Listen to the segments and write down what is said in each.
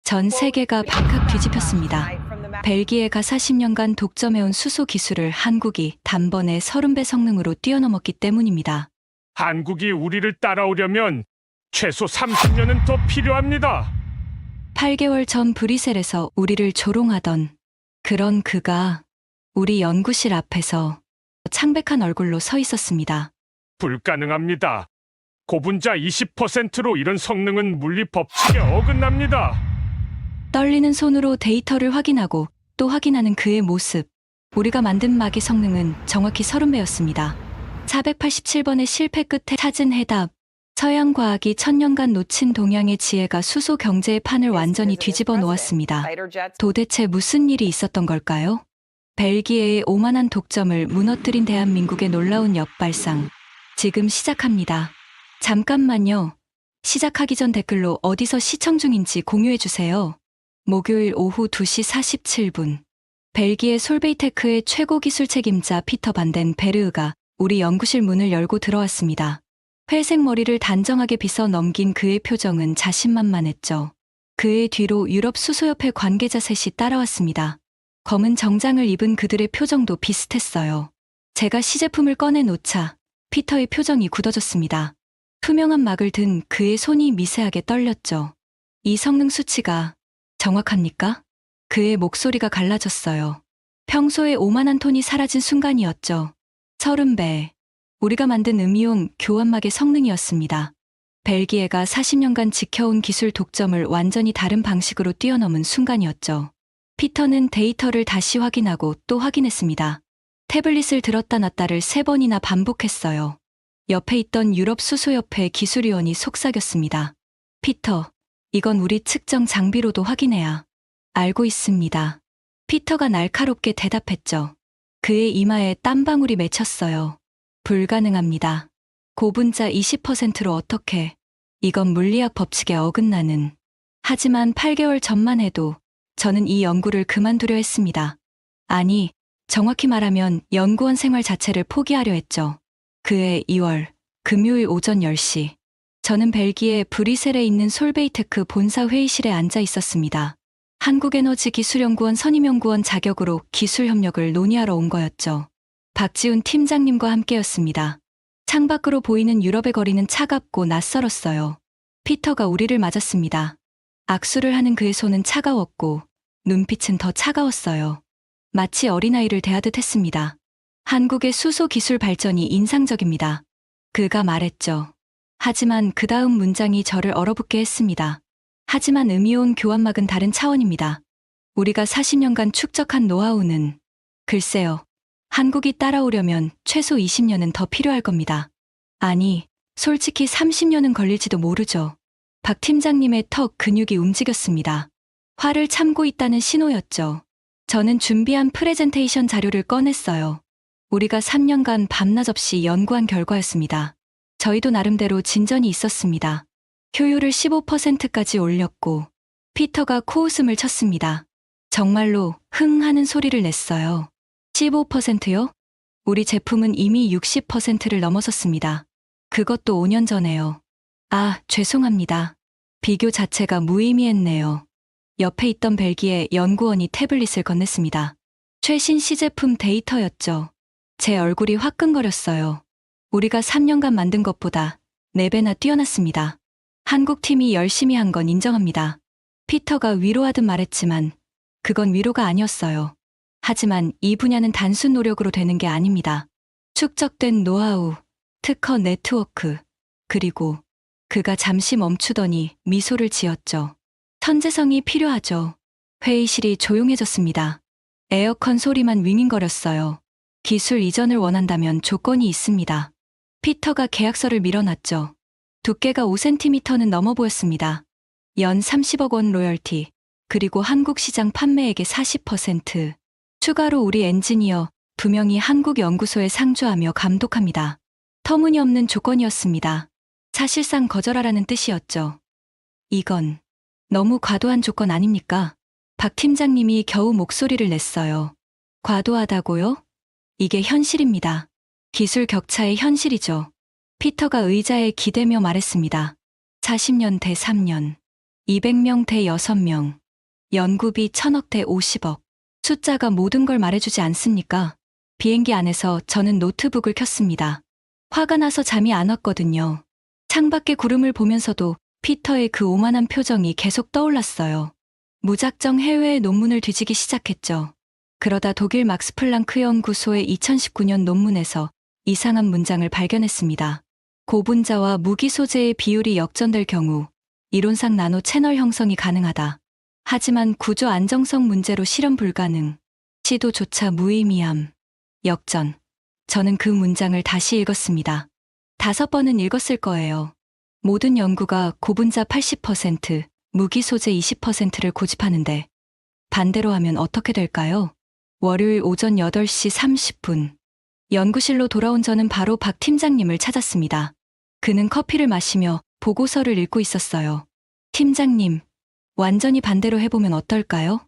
전 세계가 발칵 뒤집혔습니다. 벨기에가 40년간 독점해온 수소 기술을 한국이 단번에 30배 성능으로 뛰어넘었기 때문입니다. 한국이 우리를 따라오려면 최소 30년은 더 필요합니다. 8개월 전 브뤼셀에서 우리를 조롱하던 그런 그가 우리 연구실 앞에서 창백한 얼굴로 서 있었습니다. 불가능합니다. 고분자 20%로 이런 성능은 물리 법칙에 어긋납니다. 떨리는 손으로 데이터를 확인하고 또 확인하는 그의 모습. 우리가 만든 막의 성능은 정확히 30배였습니다. 487번의 실패 끝에 찾은 해답. 서양 과학이 천년간 놓친 동양의 지혜가 수소 경제의 판을 완전히 뒤집어 놓았습니다. 도대체 무슨 일이 있었던 걸까요? 벨기에의 오만한 독점을 무너뜨린 대한민국의 놀라운 역발상. 지금 시작합니다. 잠깐만요. 시작하기 전 댓글로 어디서 시청 중인지 공유해주세요. 목요일 오후 2시 47분. 벨기에 솔베이테크의 최고 기술 책임자 피터 반덴 베르흐가 우리 연구실 문을 열고 들어왔습니다. 회색 머리를 단정하게 빗어 넘긴 그의 표정은 자신만만했죠. 그의 뒤로 유럽 수소협회 관계자 셋이 따라왔습니다. 검은 정장을 입은 그들의 표정도 비슷했어요. 제가 시제품을 꺼내 놓자 피터의 표정이 굳어졌습니다. 투명한 막을 든 그의 손이 미세하게 떨렸죠. 이 성능 수치가 정확합니까? 그의 목소리가 갈라졌어요. 평소의 오만한 톤이 사라진 순간이었죠. 30배. 우리가 만든 음이온 교환막의 성능이었습니다. 벨기에가 40년간 지켜온 기술 독점을 완전히 다른 방식으로 뛰어넘은 순간이었죠. 피터는 데이터를 다시 확인하고 또 확인했습니다. 태블릿을 들었다 놨다를 3번이나 반복했어요. 옆에 있던 유럽 수소협회 기술위원이 속삭였습니다. 피터, 이건 우리 측정 장비로도 확인해야. 알고 있습니다. 피터가 날카롭게 대답했죠. 그의 이마에 땀방울이 맺혔어요. 불가능합니다. 고분자 20%로 어떻게? 이건 물리학 법칙에 어긋나는. 하지만 8개월 전만 해도 저는 이 연구를 그만두려 했습니다. 아니, 정확히 말하면 연구원 생활 자체를 포기하려 했죠. 그해 2월, 금요일 오전 10시. 저는 벨기에 브뤼셀에 있는 솔베이테크 본사 회의실에 앉아 있었습니다. 한국에너지기술연구원 선임연구원 자격으로 기술 협력을 논의하러 온 거였죠. 박지훈 팀장님과 함께였습니다. 창밖으로 보이는 유럽의 거리는 차갑고 낯설었어요. 피터가 우리를 맞았습니다. 악수를 하는 그의 손은 차가웠고 눈빛은 더 차가웠어요. 마치 어린아이를 대하듯 했습니다. 한국의 수소 기술 발전이 인상적입니다. 그가 말했죠. 하지만 그 다음 문장이 저를 얼어붙게 했습니다. 하지만 음이온 교환막은 다른 차원입니다. 우리가 40년간 축적한 노하우는 글쎄요. 한국이 따라오려면 최소 20년은 더 필요할 겁니다. 아니, 솔직히 30년은 걸릴지도 모르죠. 박 팀장님의 턱 근육이 움직였습니다. 화를 참고 있다는 신호였죠. 저는 준비한 프레젠테이션 자료를 꺼냈어요. 우리가 3년간 밤낮 없이 연구한 결과였습니다. 저희도 나름대로 진전이 있었습니다. 효율을 15%까지 올렸고 피터가 코웃음을 쳤습니다. 정말로 흥 하는 소리를 냈어요. 15%요? 우리 제품은 이미 60%를 넘어섰습니다. 그것도 5년 전에요. 아, 죄송합니다. 비교 자체가 무의미했네요. 옆에 있던 벨기에 연구원이 태블릿을 건넸습니다. 최신 시제품 데이터였죠. 제 얼굴이 화끈거렸어요. 우리가 3년간 만든 것보다 4배나 뛰어났습니다. 한국 팀이 열심히 한 건 인정합니다. 피터가 위로하듯 말했지만 그건 위로가 아니었어요. 하지만 이 분야는 단순 노력으로 되는 게 아닙니다. 축적된 노하우, 특허 네트워크, 그리고 그가 잠시 멈추더니 미소를 지었죠. 천재성이 필요하죠. 회의실이 조용해졌습니다. 에어컨 소리만 윙윙거렸어요. 기술 이전을 원한다면 조건이 있습니다. 피터가 계약서를 밀어놨죠. 두께가 5cm는 넘어 보였습니다. 연 30억 원 로열티, 그리고 한국 시장 판매액의 40%. 추가로 우리 엔지니어 2명이 한국 연구소에 상주하며 감독합니다. 터무니없는 조건이었습니다. 사실상 거절하라는 뜻이었죠. 이건 너무 과도한 조건 아닙니까? 박 팀장님이 겨우 목소리를 냈어요. 과도하다고요? 이게 현실입니다. 기술 격차의 현실이죠. 피터가 의자에 기대며 말했습니다. 40년 대 3년. 200명 대 6명. 연구비 1000억 대 50억. 숫자가 모든 걸 말해주지 않습니까? 비행기 안에서 저는 노트북을 켰습니다. 화가 나서 잠이 안 왔거든요. 창밖의 구름을 보면서도 피터의 그 오만한 표정이 계속 떠올랐어요. 무작정 해외의 논문을 뒤지기 시작했죠. 그러다 독일 막스 플랑크 연구소의 2019년 논문에서 이상한 문장을 발견했습니다. 고분자와 무기 소재의 비율이 역전될 경우 이론상 나노 채널 형성이 가능하다. 하지만 구조 안정성 문제로 실현 불가능. 시도조차 무의미함. 역전. 저는 그 문장을 다시 읽었습니다. 5번은 읽었을 거예요. 모든 연구가 고분자 80%, 무기 소재 20%를 고집하는데 반대로 하면 어떻게 될까요? 월요일 오전 8시 30분. 연구실로 돌아온 저는 바로 박 팀장님을 찾았습니다. 그는 커피를 마시며 보고서를 읽고 있었어요. 팀장님, 완전히 반대로 해보면 어떨까요?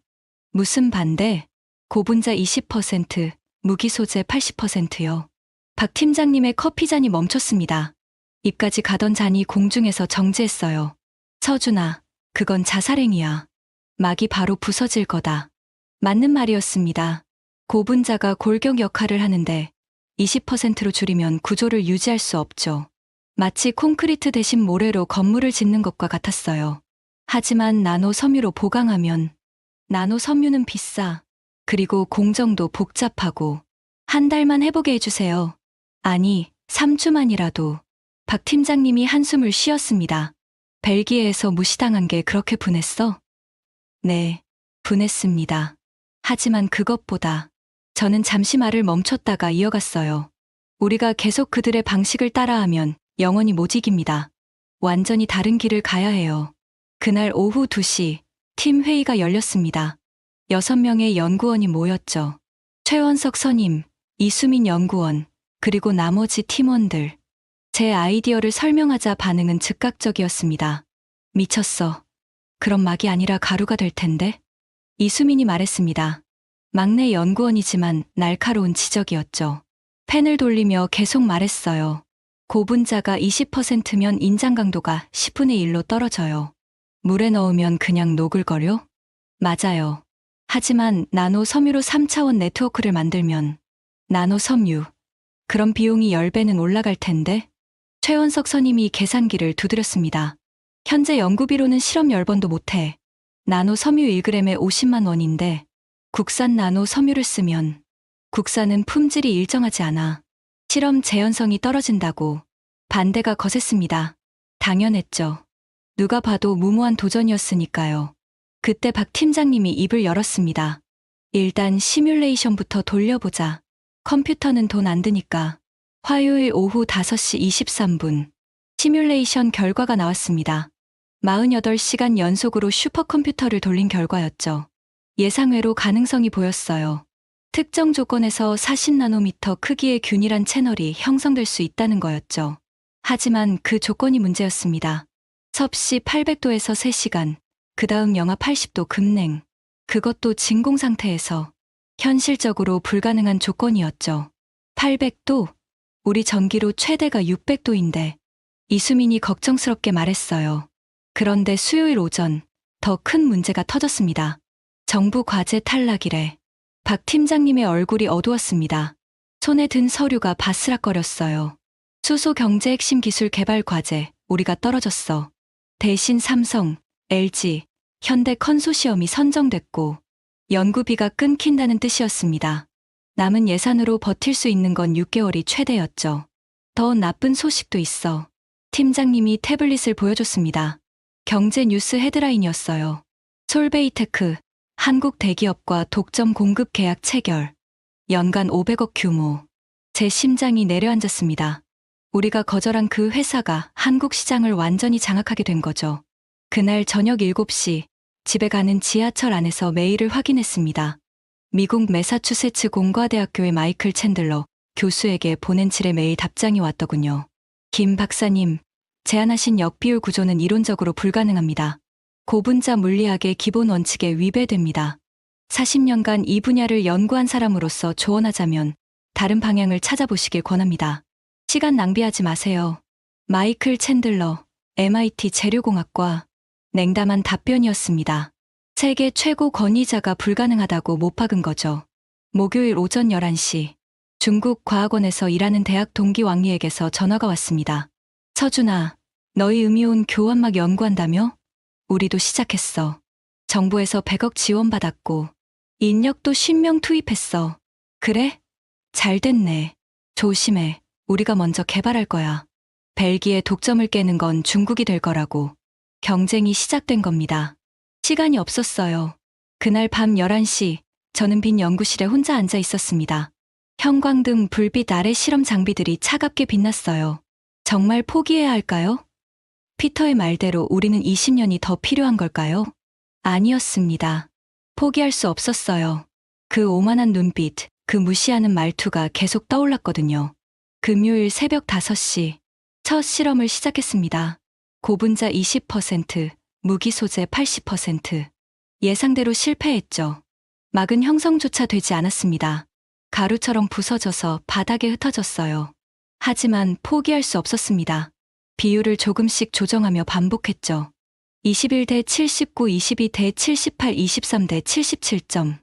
무슨 반대? 고분자 20%, 무기 소재 80%요. 박 팀장님의 커피잔이 멈췄습니다. 입까지 가던 잔이 공중에서 정지했어요. 서준아, 그건 자살행위야. 막이 바로 부서질 거다. 맞는 말이었습니다. 고분자가 골격 역할을 하는데 20%로 줄이면 구조를 유지할 수 없죠. 마치 콘크리트 대신 모래로 건물을 짓는 것과 같았어요. 하지만 나노 섬유로 보강하면 나노 섬유는 비싸. 그리고 공정도 복잡하고 한 달만 해보게 해주세요. 아니, 3주만이라도. 박 팀장님이 한숨을 쉬었습니다. 벨기에에서 무시당한 게 그렇게 분했어? 네, 분했습니다. 하지만 그것보다 저는 잠시 말을 멈췄다가 이어갔어요. 우리가 계속 그들의 방식을 따라하면 영원히 못 이깁니다. 완전히 다른 길을 가야 해요. 그날 오후 2시 팀 회의가 열렸습니다. 6명의 연구원이 모였죠. 최원석 선임, 이수민 연구원, 그리고 나머지 팀원들. 제 아이디어를 설명하자 반응은 즉각적이었습니다. 미쳤어. 그런 막이 아니라 가루가 될 텐데? 이수민이 말했습니다. 막내 연구원이지만 날카로운 지적이었죠. 펜을 돌리며 계속 말했어요. 고분자가 20%면 인장 강도가 10분의 1로 떨어져요. 물에 넣으면 그냥 노글거려? 맞아요. 하지만 나노 섬유로 3차원 네트워크를 만들면 나노 섬유. 그럼 비용이 10배는 올라갈 텐데? 최원석 선임이 계산기를 두드렸습니다. 현재 연구비로는 실험 10번도 못해. 나노 섬유 1g에 50만 원인데 국산 나노 섬유를 쓰면 국산은 품질이 일정하지 않아. 실험 재현성이 떨어진다고. 반대가 거셌습니다. 당연했죠. 누가 봐도 무모한 도전이었으니까요. 그때 박 팀장님이 입을 열었습니다. 일단 시뮬레이션부터 돌려보자. 컴퓨터는 돈 안 드니까. 화요일 오후 5시 23분. 시뮬레이션 결과가 나왔습니다. 48시간 연속으로 슈퍼컴퓨터를 돌린 결과였죠. 예상외로 가능성이 보였어요. 특정 조건에서 40나노미터 크기의 균일한 채널이 형성될 수 있다는 거였죠. 하지만 그 조건이 문제였습니다. 섭씨 800도에서 3시간, 그 다음 영하 80도 급냉. 그것도 진공 상태에서 현실적으로 불가능한 조건이었죠. 800도? 우리 전기로 최대가 600도인데. 이수민이 걱정스럽게 말했어요. 그런데 수요일 오전 더 큰 문제가 터졌습니다. 정부 과제 탈락이래. 박 팀장님의 얼굴이 어두웠습니다. 손에 든 서류가 바스락거렸어요. 수소 경제 핵심 기술 개발 과제, 우리가 떨어졌어. 대신 삼성, LG, 현대 컨소시엄이 선정됐고 연구비가 끊긴다는 뜻이었습니다. 남은 예산으로 버틸 수 있는 건 6개월이 최대였죠. 더 나쁜 소식도 있어. 팀장님이 태블릿을 보여줬습니다. 경제 뉴스 헤드라인이었어요. 솔베이테크, 한국 대기업과 독점 공급 계약 체결. 연간 500억 규모. 제 심장이 내려앉았습니다. 우리가 거절한 그 회사가 한국 시장을 완전히 장악하게 된 거죠. 그날 저녁 7시 집에 가는 지하철 안에서 메일을 확인했습니다. 미국 매사추세츠 공과대학교의 마이클 챈들러 교수에게 보낸 질의 메일 답장이 왔더군요. 김 박사님, 제안하신 역비율 구조는 이론적으로 불가능합니다. 고분자 물리학의 기본 원칙에 위배됩니다. 40년간 이 분야를 연구한 사람으로서 조언하자면 다른 방향을 찾아보시길 권합니다. 시간 낭비하지 마세요. 마이클 챈들러, MIT 재료공학과. 냉담한 답변이었습니다. 세계 최고 권위자가 불가능하다고 못 박은 거죠. 목요일 오전 11시 중국 과학원에서 일하는 대학 동기 왕리에게서 전화가 왔습니다. 서준아, 너희 음이온 교환막 연구한다며? 우리도 시작했어. 정부에서 100억 지원받았고 인력도 10명 투입했어. 그래? 잘 됐네. 조심해. 우리가 먼저 개발할 거야. 벨기에 독점을 깨는 건 중국이 될 거라고. 경쟁이 시작된 겁니다. 시간이 없었어요. 그날 밤 11시 저는 빈 연구실에 혼자 앉아 있었습니다. 형광등 불빛 아래 실험 장비들이 차갑게 빛났어요. 정말 포기해야 할까요? 피터의 말대로 우리는 20년이 더 필요한 걸까요? 아니었습니다. 포기할 수 없었어요. 그 오만한 눈빛, 그 무시하는 말투가 계속 떠올랐거든요. 금요일 새벽 5시, 첫 실험을 시작했습니다. 고분자 20%, 무기 소재 80%. 예상대로 실패했죠. 막은 형성조차 되지 않았습니다. 가루처럼 부서져서 바닥에 흩어졌어요. 하지만 포기할 수 없었습니다. 비율을 조금씩 조정하며 반복했죠. 21대 79, 22대 78, 23대 77점.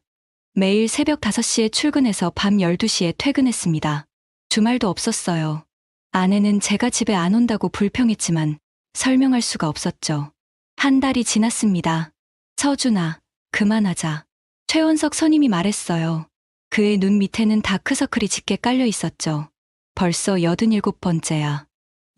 매일 새벽 5시에 출근해서 밤 12시에 퇴근했습니다. 주말도 없었어요. 아내는 제가 집에 안 온다고 불평했지만 설명할 수가 없었죠. 한 달이 지났습니다. 서준아, 그만하자. 최원석 선임이 말했어요. 그의 눈 밑에는 다크서클이 짙게 깔려 있었죠. 벌써 87번째야.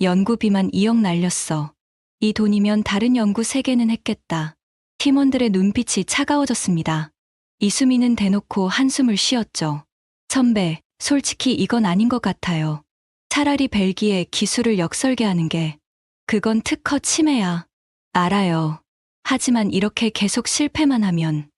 연구비만 2억 날렸어. 이 돈이면 다른 연구 3개는 했겠다. 팀원들의 눈빛이 차가워졌습니다. 이수민은 대놓고 한숨을 쉬었죠. 선배, 솔직히 이건 아닌 것 같아요. 차라리 벨기에 기술을 역설계하는 게. 그건 특허 침해야. 알아요. 하지만 이렇게 계속 실패만 하면.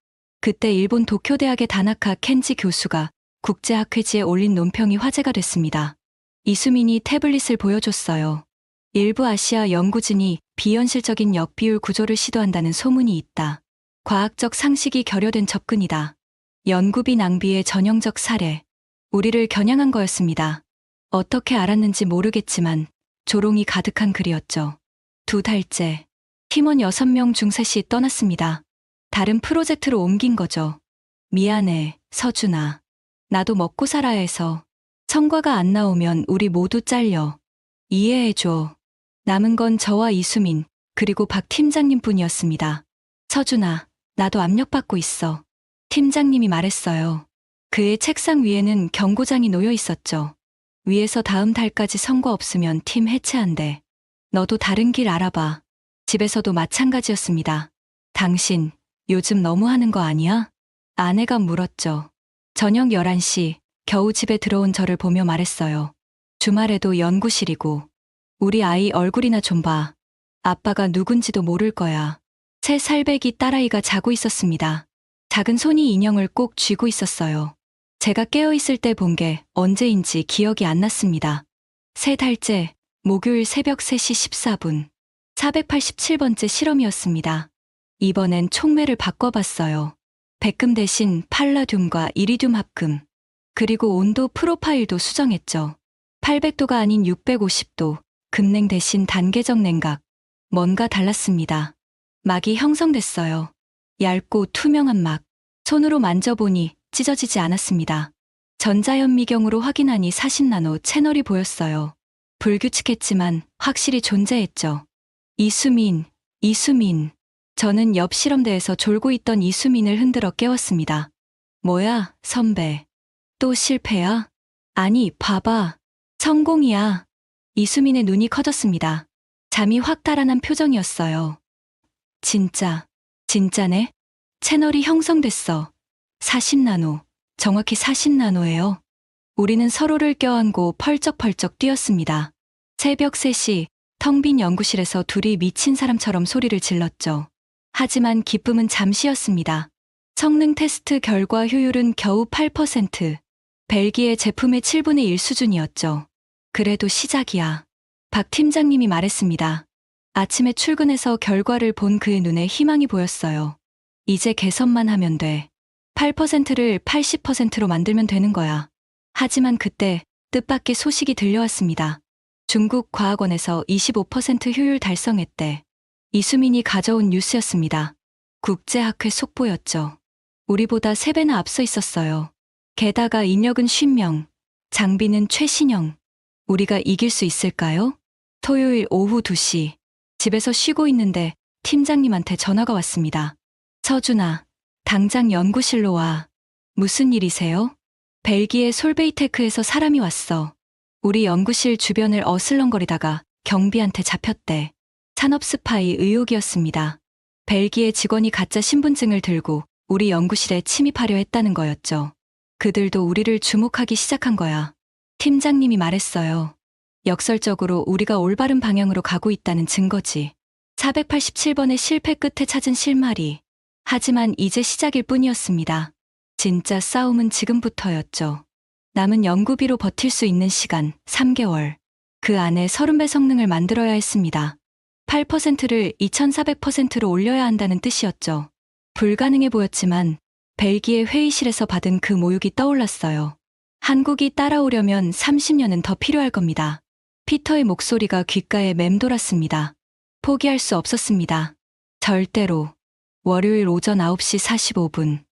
그때 일본 도쿄대학의 다나카 켄지 교수가 국제학회지에 올린 논평이 화제가 됐습니다. 이수민이 태블릿을 보여줬어요. 일부 아시아 연구진이 비현실적인 역비율 구조를 시도한다는 소문이 있다. 과학적 상식이 결여된 접근이다. 연구비 낭비의 전형적 사례. 우리를 겨냥한 거였습니다. 어떻게 알았는지 모르겠지만 조롱이 가득한 글이었죠. 2달째. 팀원 6명 중 3이 떠났습니다. 다른 프로젝트로 옮긴 거죠. 미안해, 서준아. 나도 먹고 살아야 해서. 성과가 안 나오면 우리 모두 잘려. 이해해줘. 남은 건 저와 이수민, 그리고 박 팀장님 뿐이었습니다. 서준아, 나도 압력받고 있어. 팀장님이 말했어요. 그의 책상 위에는 경고장이 놓여 있었죠. 위에서 다음 달까지 성과 없으면 팀 해체한대. 너도 다른 길 알아봐. 집에서도 마찬가지였습니다. 당신, 요즘 너무하는 거 아니야? 아내가 물었죠. 저녁 11시, 겨우 집에 들어온 저를 보며 말했어요. 주말에도 연구실이고. 우리 아이 얼굴이나 좀 봐. 아빠가 누군지도 모를 거야. 새 살배기 딸아이가 자고 있었습니다. 작은 손이 인형을 꼭 쥐고 있었어요. 제가 깨어있을 때 본 게 언제인지 기억이 안 났습니다. 3달째, 목요일 새벽 3시 14분. 487번째 실험이었습니다. 이번엔 촉매를 바꿔봤어요. 백금 대신 팔라듐과 이리듐 합금. 그리고 온도 프로파일도 수정했죠. 800도가 아닌 650도, 급냉 대신 단계적 냉각. 뭔가 달랐습니다. 막이 형성됐어요. 얇고 투명한 막. 손으로 만져보니 찢어지지 않았습니다. 전자현미경으로 확인하니 40나노 채널이 보였어요. 불규칙했지만 확실히 존재했죠. 이수민. 저는 옆 실험대에서 졸고 있던 이수민을 흔들어 깨웠습니다. 뭐야, 선배. 또 실패야? 아니, 봐봐. 성공이야. 이수민의 눈이 커졌습니다. 잠이 확 달아난 표정이었어요. 진짜네? 채널이 형성됐어. 40나노. 정확히 40나노예요. 우리는 서로를 껴안고 펄쩍펄쩍 뛰었습니다. 새벽 3시, 텅 빈 연구실에서 둘이 미친 사람처럼 소리를 질렀죠. 하지만 기쁨은 잠시였습니다. 성능 테스트 결과 효율은 겨우 8%. 벨기에 제품의 7분의 1 수준이었죠. 그래도 시작이야. 박 팀장님이 말했습니다. 아침에 출근해서 결과를 본 그의 눈에 희망이 보였어요. 이제 개선만 하면 돼. 8%를 80%로 만들면 되는 거야. 하지만 그때 뜻밖의 소식이 들려왔습니다. 중국 과학원에서 25% 효율 달성했대. 이수민이 가져온 뉴스였습니다. 국제학회 속보였죠. 우리보다 3배나 앞서 있었어요. 게다가 인력은 50명, 장비는 최신형. 우리가 이길 수 있을까요? 토요일 오후 2시, 집에서 쉬고 있는데 팀장님한테 전화가 왔습니다. 서준아, 당장 연구실로 와. 무슨 일이세요? 벨기에 솔베이테크에서 사람이 왔어. 우리 연구실 주변을 어슬렁거리다가 경비한테 잡혔대. 산업 스파이 의혹이었습니다. 벨기에 직원이 가짜 신분증을 들고 우리 연구실에 침입하려 했다는 거였죠. 그들도 우리를 주목하기 시작한 거야. 팀장님이 말했어요. 역설적으로 우리가 올바른 방향으로 가고 있다는 증거지. 487번의 실패 끝에 찾은 실마리. 하지만 이제 시작일 뿐이었습니다. 진짜 싸움은 지금부터였죠. 남은 연구비로 버틸 수 있는 시간 3개월. 그 안에 30배 성능을 만들어야 했습니다. 8%를 2400%로 올려야 한다는 뜻이었죠. 불가능해 보였지만 벨기에 회의실에서 받은 그 모욕이 떠올랐어요. 한국이 따라오려면 30년은 더 필요할 겁니다. 피터의 목소리가 귓가에 맴돌았습니다. 포기할 수 없었습니다. 절대로. 월요일 오전 9시 45분.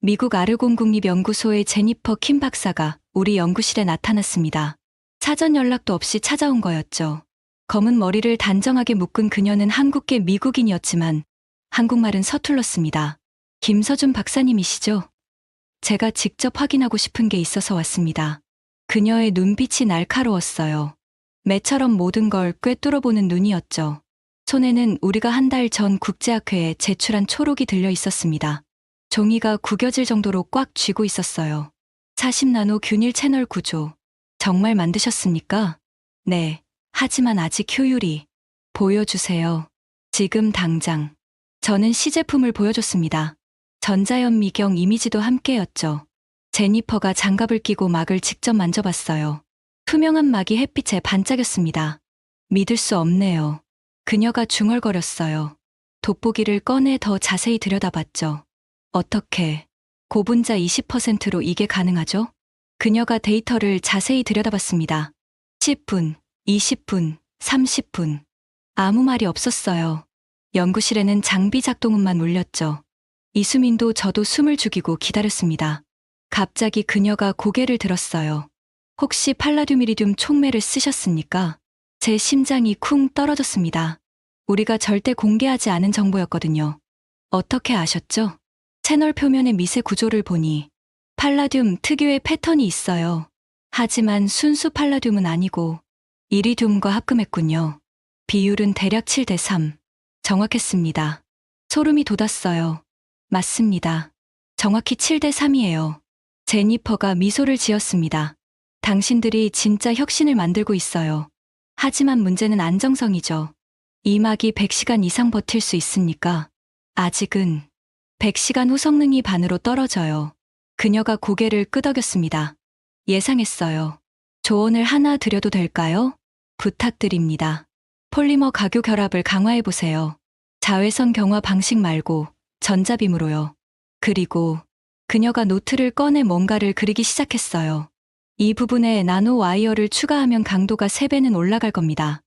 미국 아르곤국립연구소의 제니퍼 킴 박사가 우리 연구실에 나타났습니다. 사전 연락도 없이 찾아온 거였죠. 검은 머리를 단정하게 묶은 그녀는 한국계 미국인이었지만 한국말은 서툴렀습니다. 김서준 박사님이시죠? 제가 직접 확인하고 싶은 게 있어서 왔습니다. 그녀의 눈빛이 날카로웠어요. 매처럼 모든 걸 꿰뚫어보는 눈이었죠. 손에는 우리가 한 달 전 국제학회에 제출한 초록이 들려 있었습니다. 종이가 구겨질 정도로 꽉 쥐고 있었어요. 40나노 균일 채널 구조. 정말 만드셨습니까? 네. 하지만 아직 효율이. 보여주세요. 지금 당장. 저는 시제품을 보여줬습니다. 전자현미경 이미지도 함께였죠. 제니퍼가 장갑을 끼고 막을 직접 만져봤어요. 투명한 막이 햇빛에 반짝였습니다. 믿을 수 없네요. 그녀가 중얼거렸어요. 돋보기를 꺼내 더 자세히 들여다봤죠. 어떻게, 고분자 20%로 이게 가능하죠? 그녀가 데이터를 자세히 들여다봤습니다. 10분, 20분, 30분. 아무 말이 없었어요. 연구실에는 장비 작동음만 울렸죠. 이수민도 저도 숨을 죽이고 기다렸습니다. 갑자기 그녀가 고개를 들었어요. 혹시 팔라듐이리듐 촉매를 쓰셨습니까? 제 심장이 쿵 떨어졌습니다. 우리가 절대 공개하지 않은 정보였거든요. 어떻게 아셨죠? 채널 표면의 미세 구조를 보니 팔라듐 특유의 패턴이 있어요. 하지만 순수 팔라듐은 아니고 이리듐과 합금했군요. 비율은 대략 7대3. 정확했습니다. 소름이 돋았어요. 맞습니다. 정확히 7대3이에요. 제니퍼가 미소를 지었습니다. 당신들이 진짜 혁신을 만들고 있어요. 하지만 문제는 안정성이죠. 이 막이 100시간 이상 버틸 수 있습니까? 아직은 100시간 후 성능이 반으로 떨어져요. 그녀가 고개를 끄덕였습니다. 예상했어요. 조언을 하나 드려도 될까요? 부탁드립니다. 폴리머 가교 결합을 강화해보세요. 자외선 경화 방식 말고 전자빔으로요. 그리고 그녀가 노트를 꺼내 뭔가를 그리기 시작했어요. 이 부분에 나노 와이어를 추가하면 강도가 3배는 올라갈 겁니다.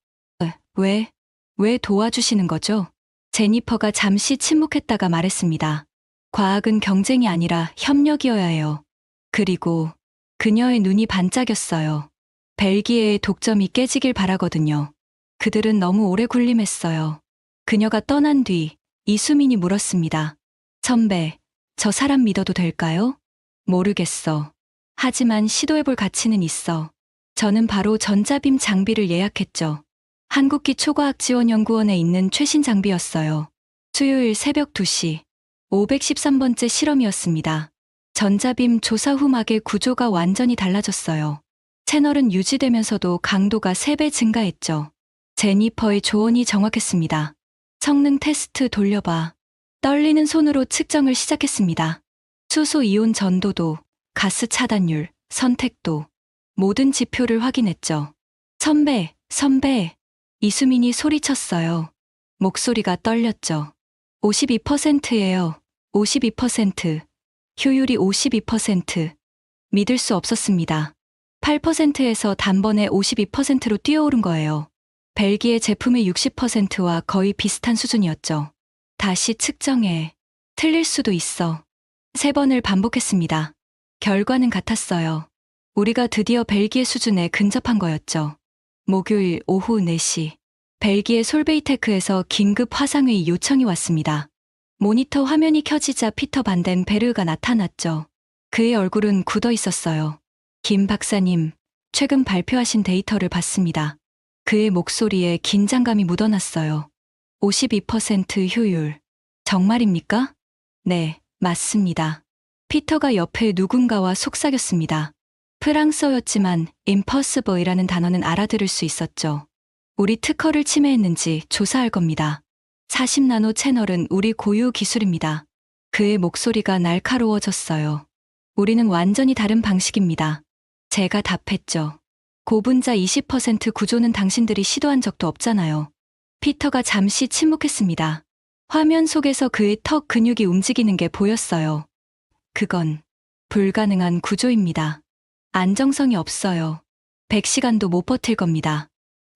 왜 도와주시는 거죠? 제니퍼가 잠시 침묵했다가 말했습니다. 과학은 경쟁이 아니라 협력이어야 해요. 그리고 그녀의 눈이 반짝였어요. 벨기에의 독점이 깨지길 바라거든요. 그들은 너무 오래 군림했어요. 그녀가 떠난 뒤 이수민이 물었습니다. 선배, 저 사람 믿어도 될까요? 모르겠어. 하지만 시도해볼 가치는 있어. 저는 바로 전자빔 장비를 예약했죠. 한국기 초과학지원연구원에 있는 최신 장비였어요. 수요일 새벽 2시, 513번째 실험이었습니다. 전자빔 조사 후 막의 구조가 완전히 달라졌어요. 채널은 유지되면서도 강도가 3배 증가했죠. 제니퍼의 조언이 정확했습니다. 성능 테스트 돌려봐. 떨리는 손으로 측정을 시작했습니다. 수소 이온 전도도, 가스 차단율, 선택도, 모든 지표를 확인했죠. 선배. 이수민이 소리쳤어요. 목소리가 떨렸죠. 52%예요. 52%. 효율이 52%. 믿을 수 없었습니다. 8%에서 단번에 52%로 뛰어오른 거예요. 벨기에 제품의 60%와 거의 비슷한 수준이었죠. 다시 측정해. 틀릴 수도 있어. 3번을 반복했습니다. 결과는 같았어요. 우리가 드디어 벨기에 수준에 근접한 거였죠. 목요일 오후 4시. 벨기에 솔베이테크에서 긴급 화상회의 요청이 왔습니다. 모니터 화면이 켜지자 피터 반덴 베르가 나타났죠. 그의 얼굴은 굳어 있었어요. 김 박사님, 최근 발표하신 데이터를 봤습니다. 그의 목소리에 긴장감이 묻어났어요. 52% 효율. 정말입니까? 네, 맞습니다. 피터가 옆에 누군가와 속삭였습니다. 프랑스어였지만 impossible이라는 단어는 알아들을 수 있었죠. 우리 특허를 침해했는지 조사할 겁니다. 40나노 채널은 우리 고유 기술입니다. 그의 목소리가 날카로워졌어요. 우리는 완전히 다른 방식입니다. 제가 답했죠. 고분자 20% 구조는 당신들이 시도한 적도 없잖아요. 피터가 잠시 침묵했습니다. 화면 속에서 그의 턱 근육이 움직이는 게 보였어요. 그건 불가능한 구조입니다. 안정성이 없어요. 100시간도 못 버틸 겁니다.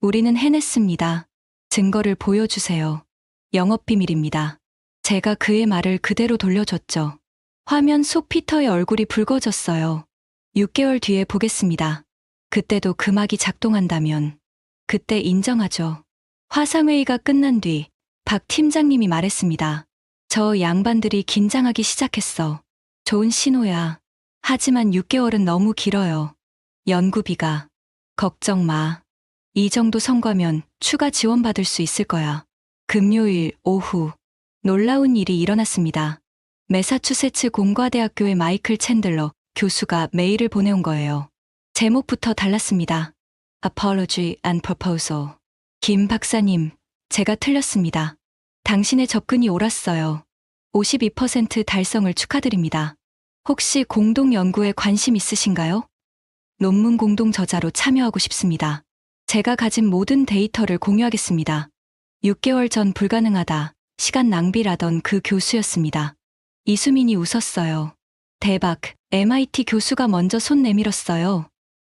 우리는 해냈습니다. 증거를 보여주세요. 영업비밀입니다. 제가 그의 말을 그대로 돌려줬죠. 화면 속 피터의 얼굴이 붉어졌어요. 6개월 뒤에 보겠습니다. 그때도 금학이 작동한다면 그때 인정하죠. 화상회의가 끝난 뒤 박 팀장님이 말했습니다. 저 양반들이 긴장하기 시작했어. 좋은 신호야. 하지만 6개월은 너무 길어요. 연구비가. 걱정 마. 이 정도 성과면 추가 지원받을 수 있을 거야. 금요일 오후 놀라운 일이 일어났습니다. 매사추세츠 공과대학교의 마이클 챈들러 교수가 메일을 보내온 거예요. 제목부터 달랐습니다. Apology and Proposal. 김 박사님, 제가 틀렸습니다. 당신의 접근이 옳았어요. 52% 달성을 축하드립니다. 혹시 공동 연구에 관심 있으신가요? 논문 공동 저자로 참여하고 싶습니다. 제가 가진 모든 데이터를 공유하겠습니다. 6개월 전 불가능하다, 시간 낭비라던 그 교수였습니다. 이수민이 웃었어요. 대박, MIT 교수가 먼저 손 내밀었어요.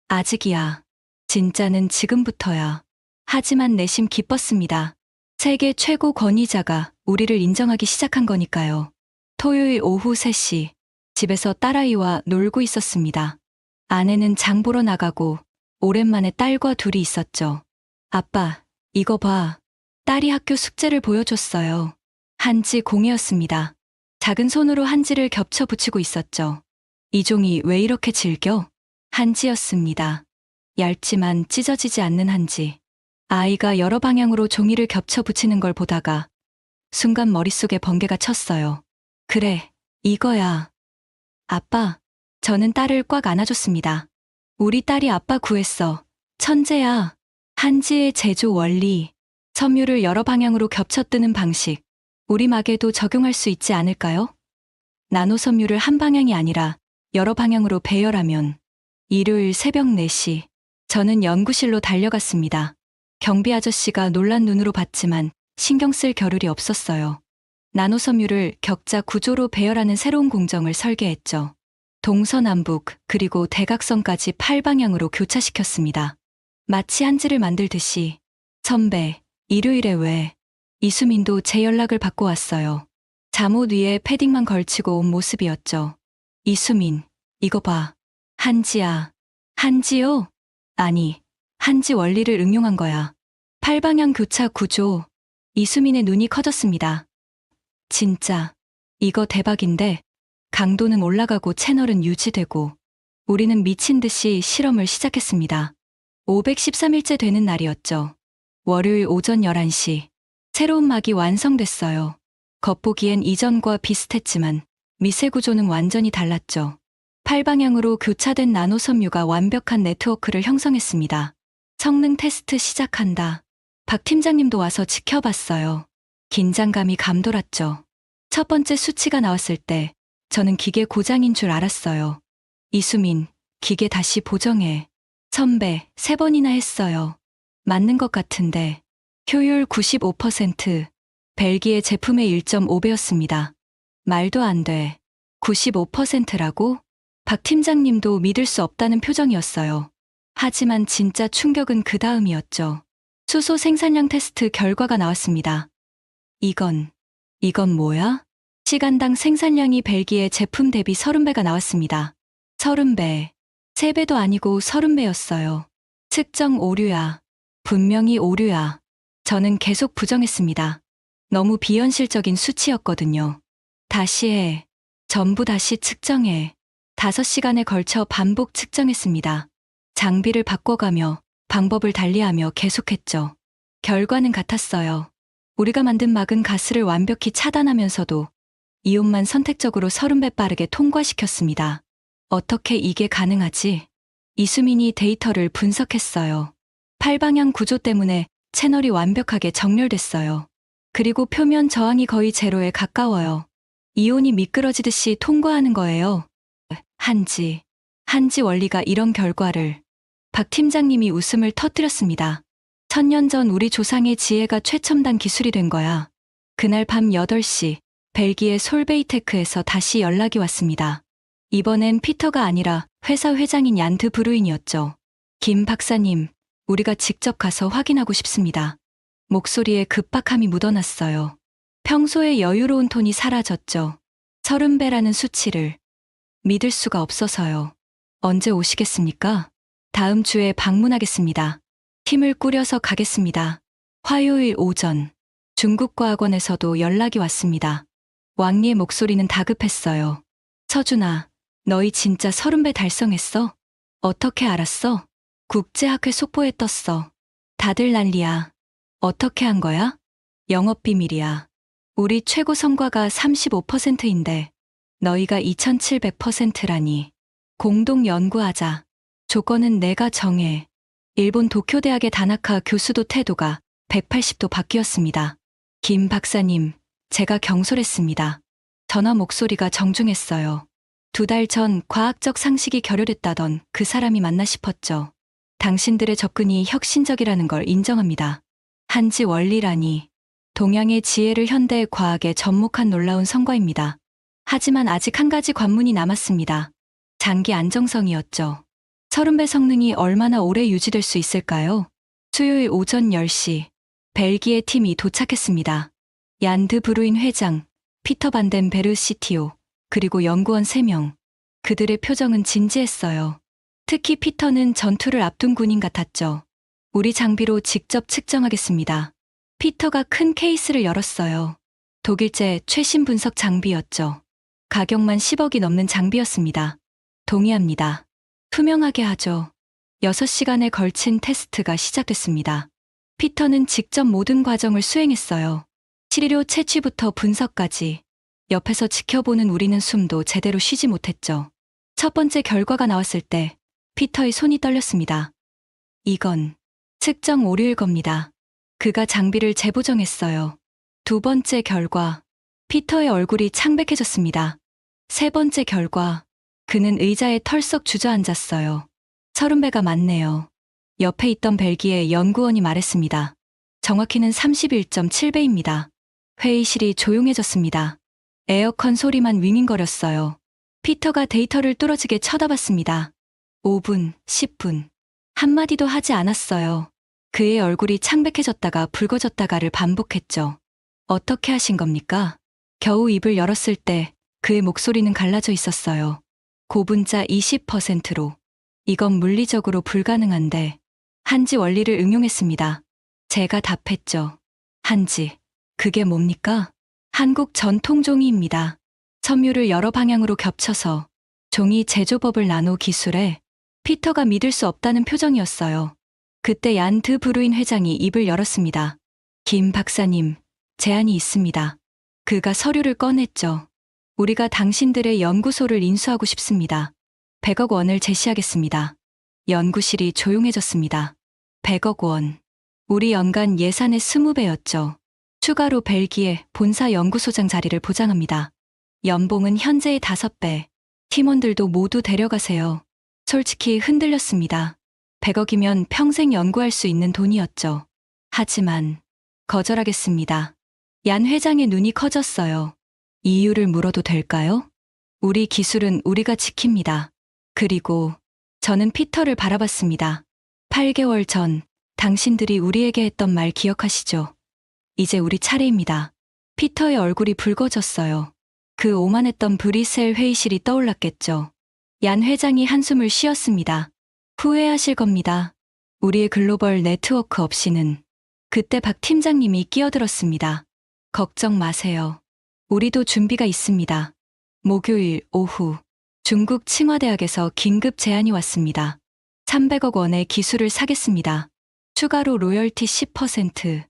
아직이야. 진짜는 지금부터야. 하지만 내심 기뻤습니다. 세계 최고 권위자가 우리를 인정하기 시작한 거니까요. 토요일 오후 3시, 집에서 딸아이와 놀고 있었습니다. 아내는 장 보러 나가고 오랜만에 딸과 둘이 있었죠. 아빠, 이거 봐. 딸이 학교 숙제를 보여줬어요. 한지 공예였습니다. 작은 손으로 한지를 겹쳐 붙이고 있었죠. 이 종이 왜 이렇게 질겨? 한지였습니다. 얇지만 찢어지지 않는 한지. 아이가 여러 방향으로 종이를 겹쳐 붙이는 걸 보다가 순간 머릿속에 번개가 쳤어요. 그래, 이거야. 아빠, 저는 딸을 꽉 안아줬습니다. 우리 딸이 아빠 구했어. 천재야. 한지의 제조 원리. 섬유를 여러 방향으로 겹쳐 뜨는 방식. 우리 막에도 적용할 수 있지 않을까요? 나노 섬유를 한 방향이 아니라 여러 방향으로 배열하면. 일요일 새벽 4시, 저는 연구실로 달려갔습니다. 경비 아저씨가 놀란 눈으로 봤지만 신경 쓸 겨를이 없었어요. 나노 섬유를 격자 구조로 배열하는 새로운 공정을 설계했죠. 동서남북 그리고 대각선까지 8방향으로 교차시켰습니다. 마치 한지를 만들듯이. 선배, 일요일에 왜? 이수민도 제 연락을 받고 왔어요. 잠옷 위에 패딩만 걸치고 온 모습이었죠. 이수민, 이거 봐. 한지야. 한지요? 아니, 한지 원리를 응용한 거야. 8방향 교차 구조. 이수민의 눈이 커졌습니다. 진짜, 이거 대박인데, 강도는 올라가고 채널은 유지되고, 우리는 미친 듯이 실험을 시작했습니다. 513일째 되는 날이었죠. 월요일 오전 11시, 새로운 막이 완성됐어요. 겉보기엔 이전과 비슷했지만, 미세 구조는 완전히 달랐죠. 8방향으로 교차된 나노 섬유가 완벽한 네트워크를 형성했습니다. 성능 테스트 시작한다. 박 팀장님도 와서 지켜봤어요. 긴장감이 감돌았죠. 첫 번째 수치가 나왔을 때 저는 기계 고장인 줄 알았어요. 이수민, 기계 다시 보정해. 선배, 3번이나 했어요. 맞는 것 같은데. 효율 95%. 벨기에 제품의 1.5배였습니다. 말도 안 돼. 95%라고? 박 팀장님도 믿을 수 없다는 표정이었어요. 하지만 진짜 충격은 그 다음이었죠. 수소 생산량 테스트 결과가 나왔습니다. 이건 뭐야? 시간당 생산량이 벨기에 제품 대비 30배가 나왔습니다. 30배. 3배도 아니고 30배였어요. 측정 오류야. 분명히 오류야. 저는 계속 부정했습니다. 너무 비현실적인 수치였거든요. 다시 해. 전부 다시 측정해. 5시간에 걸쳐 반복 측정했습니다. 장비를 바꿔가며 방법을 달리하며 계속했죠. 결과는 같았어요. 우리가 만든 막은 가스를 완벽히 차단하면서도 이온만 선택적으로 30배 빠르게 통과시켰습니다. 어떻게 이게 가능하지? 이수민이 데이터를 분석했어요. 8방향 구조 때문에 채널이 완벽하게 정렬됐어요. 그리고 표면 저항이 거의 제로에 가까워요. 이온이 미끄러지듯이 통과하는 거예요. 한지 원리가 이런 결과를. 박 팀장님이 웃음을 터뜨렸습니다. 1000년 전 우리 조상의 지혜가 최첨단 기술이 된 거야. 그날 밤 8시 벨기에 솔베이테크에서 다시 연락이 왔습니다. 이번엔 피터가 아니라 회사 회장인 얀트 브루인이었죠. 김 박사님, 우리가 직접 가서 확인하고 싶습니다. 목소리에 급박함이 묻어났어요. 평소의 여유로운 톤이 사라졌죠. 30배라는 수치를 믿을 수가 없어서요. 언제 오시겠습니까? 다음 주에 방문하겠습니다. 팀을 꾸려서 가겠습니다. 화요일 오전 중국과학원에서도 연락이 왔습니다. 왕리의 목소리는 다급했어요. 서준아, 너희 진짜 30배 달성했어? 어떻게 알았어? 국제학회 속보에 떴어. 다들 난리야. 어떻게 한 거야? 영업비밀이야. 우리 최고 성과가 35%인데 너희가 2700%라니. 공동 연구하자. 조건은 내가 정해. 일본 도쿄대학의 다나카 교수도 태도가 180도 바뀌었습니다. 김 박사님, 제가 경솔했습니다. 전화 목소리가 정중했어요. 2달 전 과학적 상식이 결여됐다던 그 사람이 맞나 싶었죠. 당신들의 접근이 혁신적이라는 걸 인정합니다. 한지 원리라니. 동양의 지혜를 현대 과학에 접목한 놀라운 성과입니다. 하지만 아직 한 가지 관문이 남았습니다. 장기 안정성이었죠. 30배 성능이 얼마나 오래 유지될 수 있을까요? 수요일 오전 10시 벨기에 팀이 도착했습니다. 얀드 브루인 회장, 피터 반덴 베르 CTO, 그리고 연구원 3명. 그들의 표정은 진지했어요. 특히 피터는 전투를 앞둔 군인 같았죠. 우리 장비로 직접 측정하겠습니다. 피터가 큰 케이스를 열었어요. 독일제 최신 분석 장비였죠. 가격만 10억이 넘는 장비였습니다. 동의합니다. 투명하게 하죠. 6시간에 걸친 테스트가 시작됐습니다. 피터는 직접 모든 과정을 수행했어요. 치료 채취부터 분석까지. 옆에서 지켜보는 우리는 숨도 제대로 쉬지 못했죠. 첫 번째 결과가 나왔을 때 피터의 손이 떨렸습니다. 이건 측정 오류일 겁니다. 그가 장비를 재보정했어요. 2번째 결과, 피터의 얼굴이 창백해졌습니다. 3번째 결과, 그는 의자에 털썩 주저앉았어요. 30배가 맞네요. 옆에 있던 벨기에 연구원이 말했습니다. 정확히는 31.7배입니다. 회의실이 조용해졌습니다. 에어컨 소리만 윙윙거렸어요. 피터가 데이터를 뚫어지게 쳐다봤습니다. 5분, 10분. 한마디도 하지 않았어요. 그의 얼굴이 창백해졌다가 붉어졌다가를 반복했죠. 어떻게 하신 겁니까? 겨우 입을 열었을 때 그의 목소리는 갈라져 있었어요. 고분자 20%로. 이건 물리적으로 불가능한데. 한지 원리를 응용했습니다. 제가 답했죠. 한지, 그게 뭡니까? 한국 전통 종이입니다. 섬유를 여러 방향으로 겹쳐서 종이 제조법을 나눠 기술해. 피터가 믿을 수 없다는 표정이었어요. 그때 얀트 브루인 회장이 입을 열었습니다. 김 박사님, 제안이 있습니다. 그가 서류를 꺼냈죠. 우리가 당신들의 연구소를 인수하고 싶습니다. 100억 원을 제시하겠습니다. 연구실이 조용해졌습니다. 100억 원. 우리 연간 예산의 20배였죠. 추가로 벨기에 본사 연구소장 자리를 보장합니다. 연봉은 현재의 5배. 팀원들도 모두 데려가세요. 솔직히 흔들렸습니다. 100억이면 평생 연구할 수 있는 돈이었죠. 하지만 거절하겠습니다. 얀 회장의 눈이 커졌어요. 이유를 물어도 될까요? 우리 기술은 우리가 지킵니다. 그리고 저는 피터를 바라봤습니다. 8개월 전 당신들이 우리에게 했던 말 기억하시죠? 이제 우리 차례입니다. 피터의 얼굴이 붉어졌어요. 그 오만했던 브뤼셀 회의실이 떠올랐겠죠. 얀 회장이 한숨을 쉬었습니다. 후회하실 겁니다. 우리의 글로벌 네트워크 없이는. 그때 박 팀장님이 끼어들었습니다. 걱정 마세요. 우리도 준비가 있습니다. 목요일 오후 중국 칭화대학에서 긴급 제안이 왔습니다. 300억 원의 기술을 사겠습니다. 추가로 로열티 10%.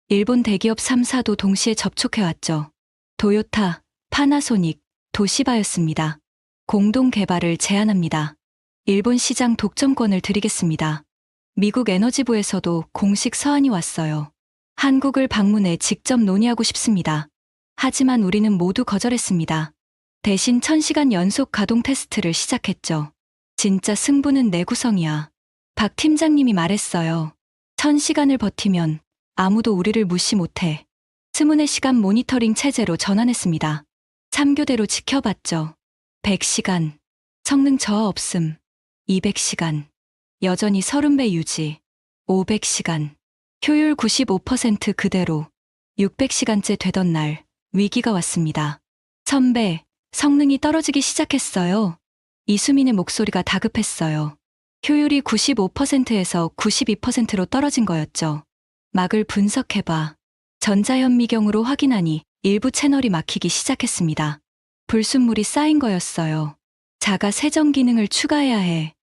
일본 대기업 3사도 동시에 접촉해왔죠. 도요타, 파나소닉, 도시바였습니다. 공동 개발을 제안합니다. 일본 시장 독점권을 드리겠습니다. 미국 에너지부에서도 공식 서한이 왔어요. 한국을 방문해 직접 논의하고 싶습니다. 하지만 우리는 모두 거절했습니다. 대신 1000시간 연속 가동 테스트를 시작했죠. 진짜 승부는 내 구성이야. 박 팀장님이 말했어요. 1000시간을 버티면 아무도 우리를 무시 못해. 24시간 모니터링 체제로 전환했습니다. 3교대로 지켜봤죠. 100시간. 성능 저하 없음. 200시간. 여전히 30배 유지. 500시간. 효율 95% 그대로. 600시간째 되던 날 위기가 왔습니다. 1000배. 성능이 떨어지기 시작했어요. 이수민의 목소리가 다급했어요. 효율이 95%에서 92%로 떨어진 거였죠. 막을 분석해봐. 전자현미경으로 확인하니 일부 채널이 막히기 시작했습니다. 불순물이 쌓인 거였어요. 자가 세정 기능을 추가해야 해.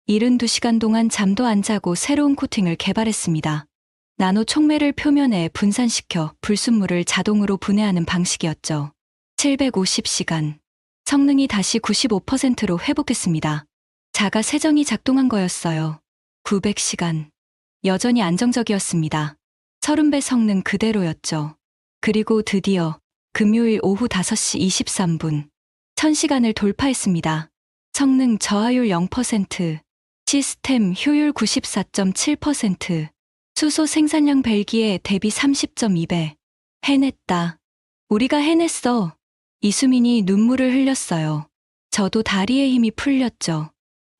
72시간 동안 잠도 안 자고 새로운 코팅을 개발했습니다. 나노 촉매를 표면에 분산시켜 불순물을 자동으로 분해하는 방식이었죠. 750시간. 성능이 다시 95%로 회복했습니다. 자가 세정이 작동한 거였어요. 900시간. 여전히 안정적이었습니다. 30배 성능 그대로였죠. 그리고 드디어 금요일 오후 5시 23분. 1000시간을 돌파했습니다. 성능 저하율 0%, 시스템 효율 94.7%, 수소 생산량 벨기에 대비 30.2배. 해냈다. 우리가 해냈어. 이수민이 눈물을 흘렸어요. 저도 다리에 힘이 풀렸죠.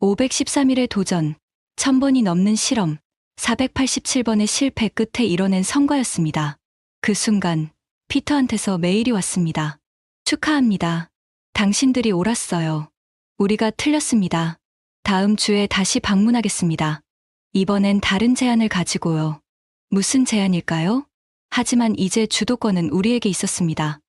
513일의 도전, 1000번이 넘는 실험, 487번의 실패 끝에 이뤄낸 성과였습니다. 그 순간 피터한테서 메일이 왔습니다. 축하합니다. 당신들이 옳았어요. 우리가 틀렸습니다. 다음 주에 다시 방문하겠습니다. 이번엔 다른 제안을 가지고요. 무슨 제안일까요? 하지만 이제 주도권은 우리에게 있었습니다.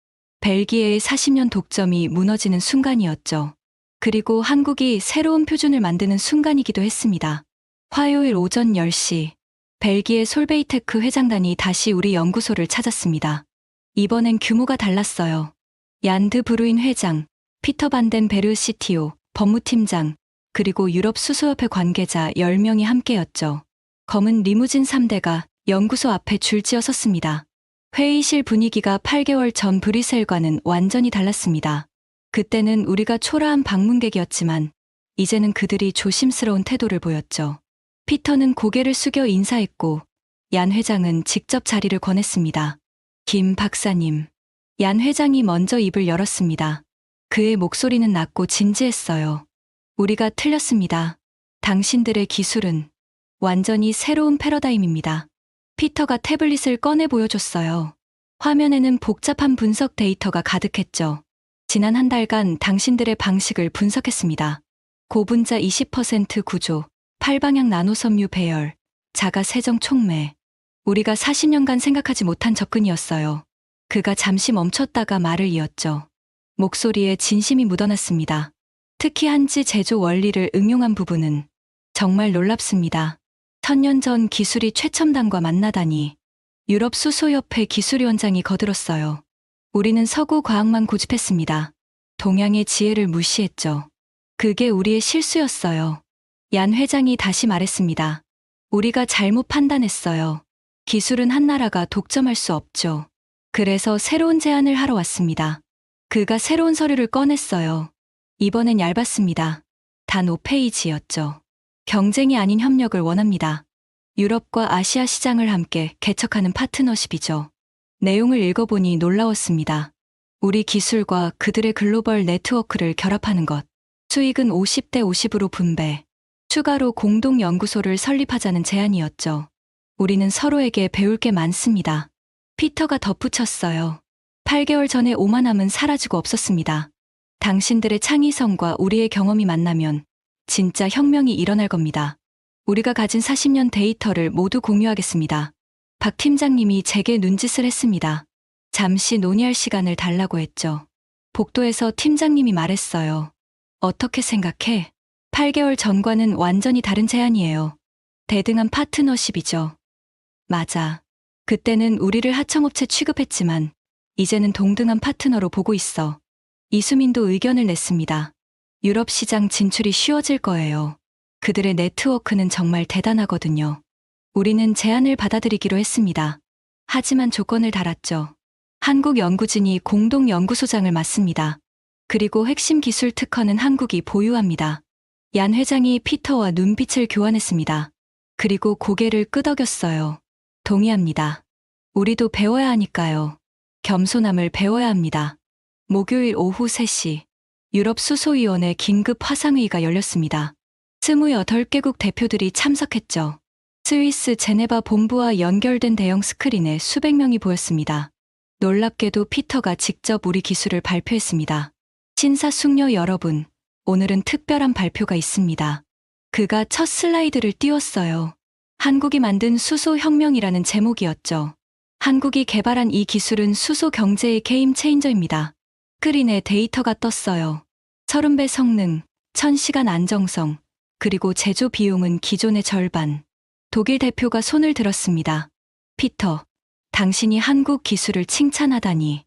벨기에의 40년 독점이 무너지는 순간이었죠. 그리고 한국이 새로운 표준을 만드는 순간이기도 했습니다. 화요일 오전 10시, 벨기에 솔베이테크 회장단이 다시 우리 연구소를 찾았습니다. 이번엔 규모가 달랐어요. 얀드 브루인 회장, 피터 반덴 베르 CTO, 법무팀장, 그리고 유럽 수소협회 관계자 10명이 함께였죠. 검은 리무진 3대가 연구소 앞에 줄지어 섰습니다. 회의실 분위기가 8개월 전 브뤼셀과는 완전히 달랐습니다. 그때는 우리가 초라한 방문객이었지만 이제는 그들이 조심스러운 태도를 보였죠. 피터는 고개를 숙여 인사했고 얀 회장은 직접 자리를 권했습니다. 김 박사님. 얀 회장이 먼저 입을 열었습니다. 그의 목소리는 낮고 진지했어요. 우리가 틀렸습니다. 당신들의 기술은 완전히 새로운 패러다임입니다. 피터가 태블릿을 꺼내 보여줬어요. 화면에는 복잡한 분석 데이터가 가득했죠. 지난 한 달간 당신들의 방식을 분석했습니다. 고분자 20% 구조, 8방향 나노섬유 배열, 자가 세정 촉매. 우리가 40년간 생각하지 못한 접근이었어요. 그가 잠시 멈췄다가 말을 이었죠. 목소리에 진심이 묻어났습니다. 특히 한지 제조 원리를 응용한 부분은 정말 놀랍습니다. 1000년 전 기술이 최첨단과 만나다니. 유럽 수소협회 기술위원장이 거들었어요. 우리는 서구 과학만 고집했습니다. 동양의 지혜를 무시했죠. 그게 우리의 실수였어요. 얀 회장이 다시 말했습니다. 우리가 잘못 판단했어요. 기술은 한 나라가 독점할 수 없죠. 그래서 새로운 제안을 하러 왔습니다. 그가 새로운 서류를 꺼냈어요. 이번엔 얇았습니다. 단 5페이지였죠. 경쟁이 아닌 협력을 원합니다. 유럽과 아시아 시장을 함께 개척하는 파트너십이죠. 내용을 읽어보니 놀라웠습니다. 우리 기술과 그들의 글로벌 네트워크를 결합하는 것. 수익은 50대 50으로 분배. 추가로 공동 연구소를 설립하자는 제안이었죠. 우리는 서로에게 배울 게 많습니다. 피터가 덧붙였어요. 8개월 전에 오만함은 사라지고 없었습니다. 당신들의 창의성과 우리의 경험이 만나면 진짜 혁명이 일어날 겁니다. 우리가 가진 40년 데이터를 모두 공유하겠습니다. 박 팀장님이 제게 눈짓을 했습니다. 잠시 논의할 시간을 달라고 했죠. 복도에서 팀장님이 말했어요. 어떻게 생각해? 8개월 전과는 완전히 다른 제안이에요. 대등한 파트너십이죠. 맞아. 그때는 우리를 하청업체 취급했지만 이제는 동등한 파트너로 보고 있어. 이수민도 의견을 냈습니다. 유럽 시장 진출이 쉬워질 거예요. 그들의 네트워크는 정말 대단하거든요. 우리는 제안을 받아들이기로 했습니다. 하지만 조건을 달았죠. 한국 연구진이 공동 연구소장을 맡습니다. 그리고 핵심 기술 특허는 한국이 보유합니다. 얀 회장이 피터와 눈빛을 교환했습니다. 그리고 고개를 끄덕였어요. 동의합니다. 우리도 배워야 하니까요. 겸손함을 배워야 합니다. 목요일 오후 3시 유럽 수소위원회 긴급 화상회의가 열렸습니다. 28개국 대표들이 참석했죠. 스위스 제네바 본부와 연결된 대형 스크린에 수백 명이 보였습니다. 놀랍게도 피터가 직접 우리 기술을 발표했습니다. 신사숙녀 여러분, 오늘은 특별한 발표가 있습니다. 그가 첫 슬라이드를 띄웠어요. 한국이 만든 수소혁명이라는 제목이었죠. 한국이 개발한 이 기술은 수소 경제의 게임 체인저입니다. 스크린에 데이터가 떴어요. 30배 성능, 1000시간 안정성, 그리고 제조 비용은 기존의 절반. 독일 대표가 손을 들었습니다. 피터, 당신이 한국 기술을 칭찬하다니.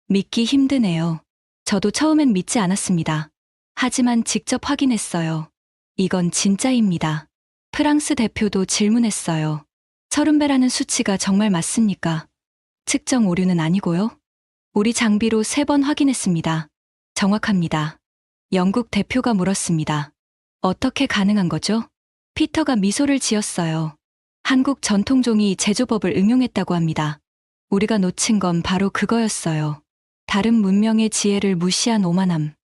믿기 힘드네요. 저도 처음엔 믿지 않았습니다. 하지만 직접 확인했어요. 이건 진짜입니다. 프랑스 대표도 질문했어요. 30배라는 수치가 정말 맞습니까? 측정 오류는 아니고요. 우리 장비로 3번 확인했습니다. 정확합니다. 영국 대표가 물었습니다. 어떻게 가능한 거죠? 피터가 미소를 지었어요. 한국 전통종이 제조법을 응용했다고 합니다. 우리가 놓친 건 바로 그거였어요. 다른 문명의 지혜를 무시한 오만함.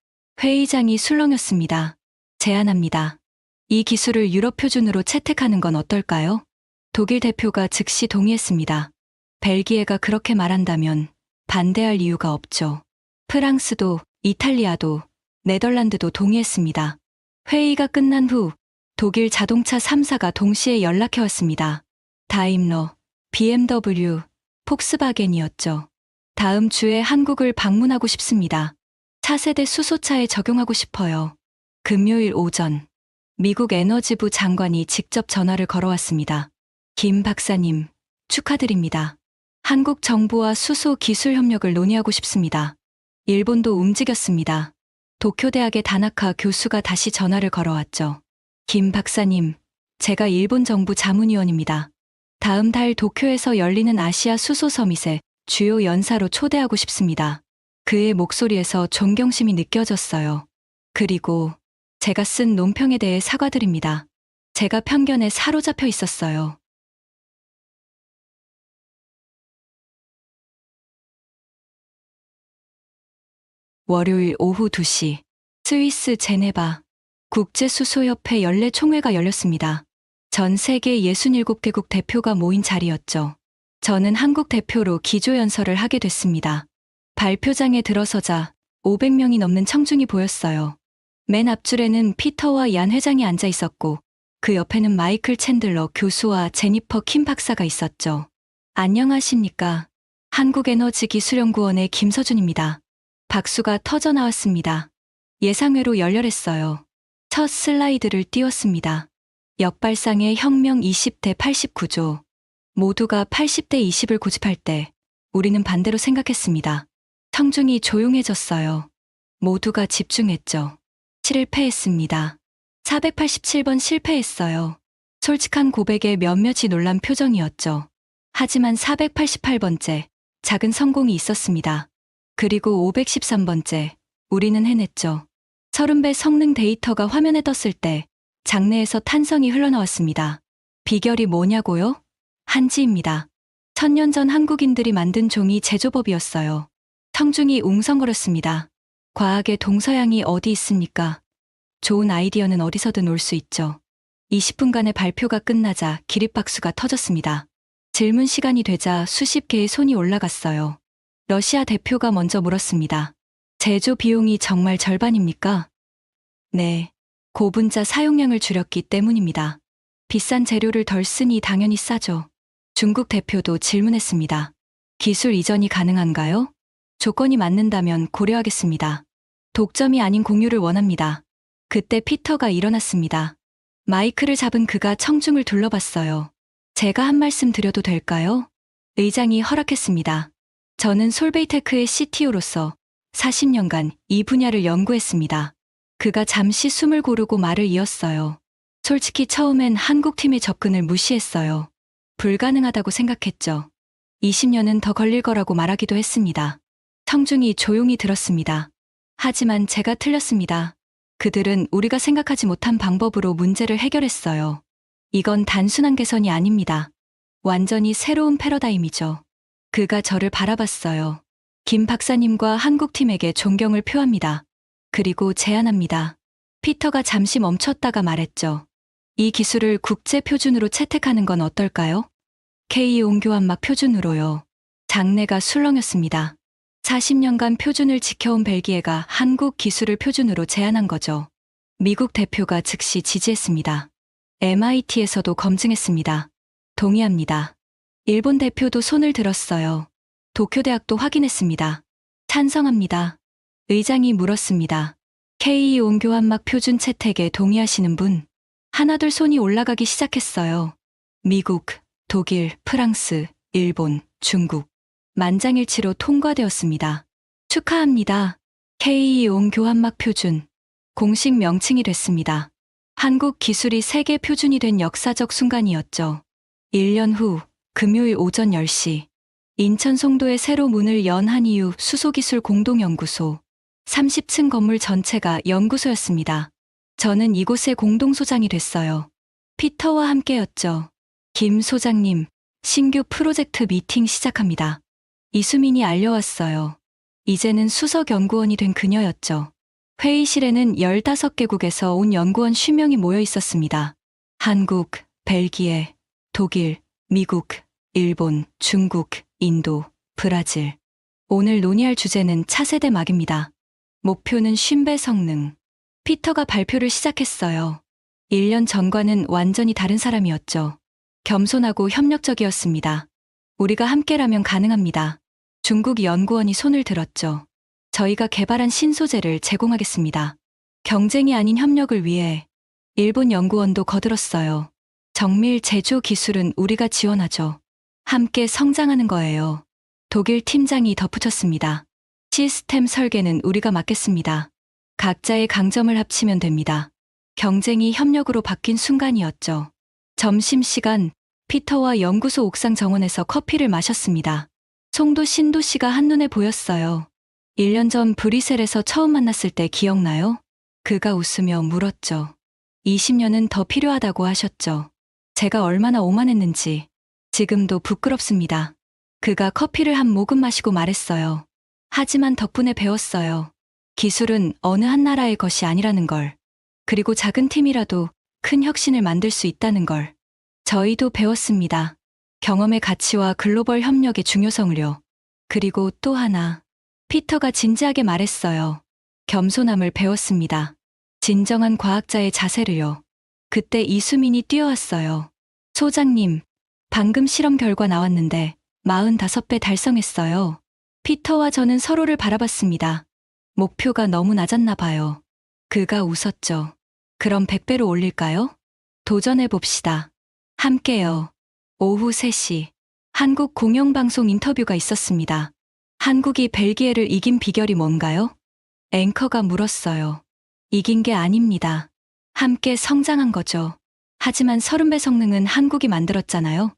회의장이 술렁였습니다. 제안합니다. 이 기술을 유럽 표준으로 채택하는 건 어떨까요? 독일 대표가 즉시 동의했습니다. 벨기에가 그렇게 말한다면 반대할 이유가 없죠. 프랑스도, 이탈리아도, 네덜란드도 동의했습니다. 회의가 끝난 후 독일 자동차 3사가 동시에 연락해왔습니다. 다임러, BMW, 폭스바겐이었죠. 다음 주에 한국을 방문하고 싶습니다. 차세대 수소차에 적용하고 싶어요. 금요일 오전, 미국 에너지부 장관이 직접 전화를 걸어왔습니다. 김 박사님, 축하드립니다. 한국 정부와 수소 기술 협력을 논의하고 싶습니다. 일본도 움직였습니다. 도쿄대학의 다나카 교수가 다시 전화를 걸어왔죠. 김 박사님, 제가 일본 정부 자문위원입니다. 다음 달 도쿄에서 열리는 아시아 수소 서밋에 주요 연사로 초대하고 싶습니다. 그의 목소리에서 존경심이 느껴졌어요. 그리고 제가 쓴 논평에 대해 사과드립니다. 제가 편견에 사로잡혀 있었어요. 월요일 오후 2시, 스위스 제네바 국제수소협회 연례 총회가 열렸습니다. 전 세계 67개국 대표가 모인 자리였죠. 저는 한국 대표로 기조연설을 하게 됐습니다. 발표장에 들어서자 500명이 넘는 청중이 보였어요. 맨 앞줄에는 피터와 얀 회장이 앉아 있었고 그 옆에는 마이클 챈들러 교수와 제니퍼 킴 박사가 있었죠. 안녕하십니까. 한국에너지기술연구원의 김서준입니다. 박수가 터져 나왔습니다. 예상외로 열렬했어요. 첫 슬라이드를 띄웠습니다. 역발상의 혁명 20대 89조. 모두가 80대 20을 고집할 때 우리는 반대로 생각했습니다. 청중이 조용해졌어요. 모두가 집중했죠. 실패했습니다. 487번 실패했어요. 솔직한 고백에 몇몇이 놀란 표정이었죠. 하지만 488번째, 작은 성공이 있었습니다. 그리고 513번째, 우리는 해냈죠. 30배 성능 데이터가 화면에 떴을 때 장내에서 탄성이 흘러나왔습니다. 비결이 뭐냐고요? 한지입니다. 1000년 전 한국인들이 만든 종이 제조법이었어요. 청중이 웅성거렸습니다. 과학의 동서양이 어디 있습니까? 좋은 아이디어는 어디서든 올 수 있죠. 20분간의 발표가 끝나자 기립박수가 터졌습니다. 질문 시간이 되자 수십 개의 손이 올라갔어요. 러시아 대표가 먼저 물었습니다. 제조 비용이 정말 절반입니까? 네. 고분자 사용량을 줄였기 때문입니다. 비싼 재료를 덜 쓰니 당연히 싸죠. 중국 대표도 질문했습니다. 기술 이전이 가능한가요? 조건이 맞는다면 고려하겠습니다. 독점이 아닌 공유를 원합니다. 그때 피터가 일어났습니다. 마이크를 잡은 그가 청중을 둘러봤어요. 제가 한 말씀 드려도 될까요? 의장이 허락했습니다. 저는 솔베이테크의 CTO로서 40년간 이 분야를 연구했습니다. 그가 잠시 숨을 고르고 말을 이었어요. 솔직히 처음엔 한국팀의 접근을 무시했어요. 불가능하다고 생각했죠. 20년은 더 걸릴 거라고 말하기도 했습니다. 청중이 조용히 들었습니다. 하지만 제가 틀렸습니다. 그들은 우리가 생각하지 못한 방법으로 문제를 해결했어요. 이건 단순한 개선이 아닙니다. 완전히 새로운 패러다임이죠. 그가 저를 바라봤어요. 김 박사님과 한국팀에게 존경을 표합니다. 그리고 제안합니다. 피터가 잠시 멈췄다가 말했죠. 이 기술을 국제 표준으로 채택하는 건 어떨까요? K 온교환막 표준으로요. 장내가 술렁였습니다. 40년간 표준을 지켜온 벨기에가 한국 기술을 표준으로 제안한 거죠. 미국 대표가 즉시 지지했습니다. MIT에서도 검증했습니다. 동의합니다. 일본 대표도 손을 들었어요. 도쿄대학도 확인했습니다. 찬성합니다. 의장이 물었습니다. K 온교환막 표준 채택에 동의하시는 분? 하나둘 손이 올라가기 시작했어요. 미국, 독일, 프랑스, 일본, 중국. 만장일치로 통과되었습니다. 축하합니다. K-이온 교환막 표준. 공식 명칭이 됐습니다. 한국 기술이 세계 표준이 된 역사적 순간이었죠. 1년 후 금요일 오전 10시 인천 송도에 새로 문을 연 한이유 수소기술 공동연구소 30층 건물 전체가 연구소였습니다. 저는 이곳의 공동소장이 됐어요. 피터와 함께였죠. 김 소장님, 신규 프로젝트 미팅 시작합니다. 이수민이 알려왔어요. 이제는 수석 연구원이 된 그녀였죠. 회의실에는 15개국에서 온 연구원 50명이 모여 있었습니다. 한국, 벨기에, 독일, 미국, 일본, 중국, 인도, 브라질. 오늘 논의할 주제는 차세대 막입니다. 목표는 50배 성능. 피터가 발표를 시작했어요. 1년 전과는 완전히 다른 사람이었죠. 겸손하고 협력적이었습니다. 우리가 함께라면 가능합니다. 중국 연구원이 손을 들었죠. 저희가 개발한 신소재를 제공하겠습니다. 경쟁이 아닌 협력을 위해 일본 연구원도 거들었어요. 정밀 제조 기술은 우리가 지원하죠. 함께 성장하는 거예요. 독일 팀장이 덧붙였습니다. 시스템 설계는 우리가 맡겠습니다. 각자의 강점을 합치면 됩니다. 경쟁이 협력으로 바뀐 순간이었죠. 점심시간, 피터와 연구소 옥상 정원에서 커피를 마셨습니다. 송도 신도 씨가 한눈에 보였어요. 1년 전 브뤼셀에서 처음 만났을 때 기억나요? 그가 웃으며 물었죠. 20년은 더 필요하다고 하셨죠. 제가 얼마나 오만했는지 지금도 부끄럽습니다. 그가 커피를 한 모금 마시고 말했어요. 하지만 덕분에 배웠어요. 기술은 어느 한 나라의 것이 아니라는 걸. 그리고 작은 팀이라도 큰 혁신을 만들 수 있다는 걸. 저희도 배웠습니다. 경험의 가치와 글로벌 협력의 중요성을요. 그리고 또 하나. 피터가 진지하게 말했어요. 겸손함을 배웠습니다. 진정한 과학자의 자세를요. 그때 이수민이 뛰어왔어요. 소장님, 방금 실험 결과 나왔는데 45배 달성했어요. 피터와 저는 서로를 바라봤습니다. 목표가 너무 낮았나 봐요. 그가 웃었죠. 그럼 100배로 올릴까요? 도전해봅시다. 함께요. 오후 3시, 한국 공영방송 인터뷰가 있었습니다. 한국이 벨기에를 이긴 비결이 뭔가요? 앵커가 물었어요. 이긴 게 아닙니다. 함께 성장한 거죠. 하지만 30배 성능은 한국이 만들었잖아요.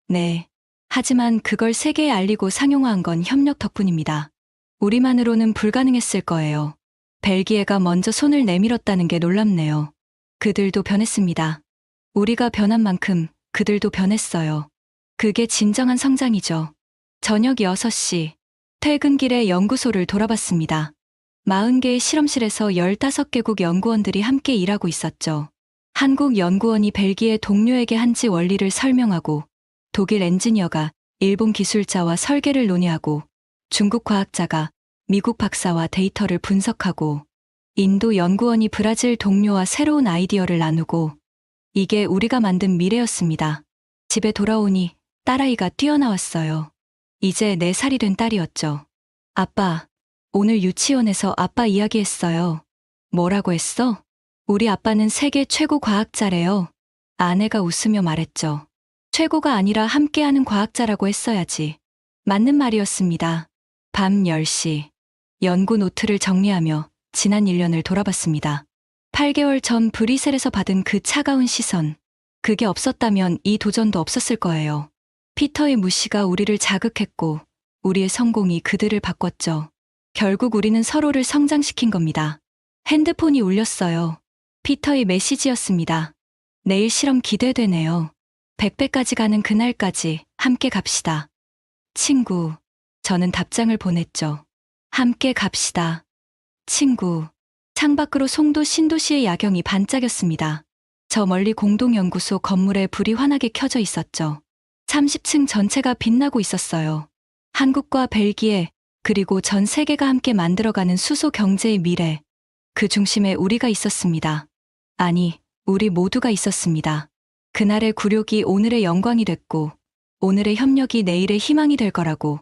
네. 하지만 그걸 세계에 알리고 상용화한 건 협력 덕분입니다. 우리만으로는 불가능했을 거예요. 벨기에가 먼저 손을 내밀었다는 게 놀랍네요. 그들도 변했습니다. 우리가 변한 만큼 그들도 변했어요. 그게 진정한 성장이죠. 저녁 6시, 퇴근길에 연구소를 돌아봤습니다. 40개의 실험실에서 15개국 연구원들이 함께 일하고 있었죠. 한국 연구원이 벨기에 동료에게 한지 원리를 설명하고 독일 엔지니어가 일본 기술자와 설계를 논의하고 중국 과학자가 미국 박사와 데이터를 분석하고 인도 연구원이 브라질 동료와 새로운 아이디어를 나누고 이게 우리가 만든 미래였습니다. 집에 돌아오니 딸아이가 뛰어나왔어요. 이제 4살이 된 딸이었죠. 아빠, 오늘 유치원에서 아빠 이야기했어요. 뭐라고 했어? 우리 아빠는 세계 최고 과학자래요. 아내가 웃으며 말했죠. 최고가 아니라 함께하는 과학자라고 했어야지. 맞는 말이었습니다. 밤 10시. 연구 노트를 정리하며 지난 1년을 돌아봤습니다. 8개월 전 브뤼셀에서 받은 그 차가운 시선. 그게 없었다면 이 도전도 없었을 거예요. 피터의 무시가 우리를 자극했고 우리의 성공이 그들을 바꿨죠. 결국 우리는 서로를 성장시킨 겁니다. 핸드폰이 울렸어요. 피터의 메시지였습니다. 내일 실험 기대되네요. 100배까지 가는 그날까지 함께 갑시다. 친구. 저는 답장을 보냈죠. 함께 갑시다. 친구. 창밖으로 송도 신도시의 야경이 반짝였습니다. 저 멀리 공동연구소 건물에 불이 환하게 켜져 있었죠. 30층 전체가 빛나고 있었어요. 한국과 벨기에, 그리고 전 세계가 함께 만들어가는 수소 경제의 미래. 그 중심에 우리가 있었습니다. 아니, 우리 모두가 있었습니다. 그날의 굴욕이 오늘의 영광이 됐고, 오늘의 협력이 내일의 희망이 될 거라고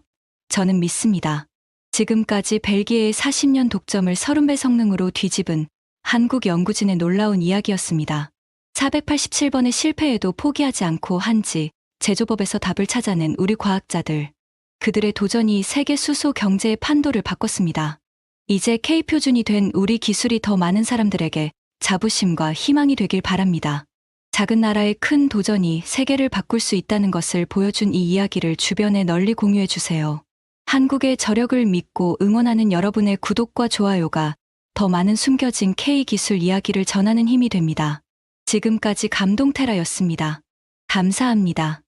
저는 믿습니다. 지금까지 벨기에의 40년 독점을 30배 성능으로 뒤집은 한국 연구진의 놀라운 이야기였습니다. 487번의 실패에도 포기하지 않고 한지 제조법에서 답을 찾아낸 우리 과학자들. 그들의 도전이 세계 수소 경제의 판도를 바꿨습니다. 이제 K표준이 된 우리 기술이 더 많은 사람들에게 자부심과 희망이 되길 바랍니다. 작은 나라의 큰 도전이 세계를 바꿀 수 있다는 것을 보여준 이 이야기를 주변에 널리 공유해 주세요. 한국의 저력을 믿고 응원하는 여러분의 구독과 좋아요가 더 많은 숨겨진 K기술 이야기를 전하는 힘이 됩니다. 지금까지 감동테라였습니다. 감사합니다.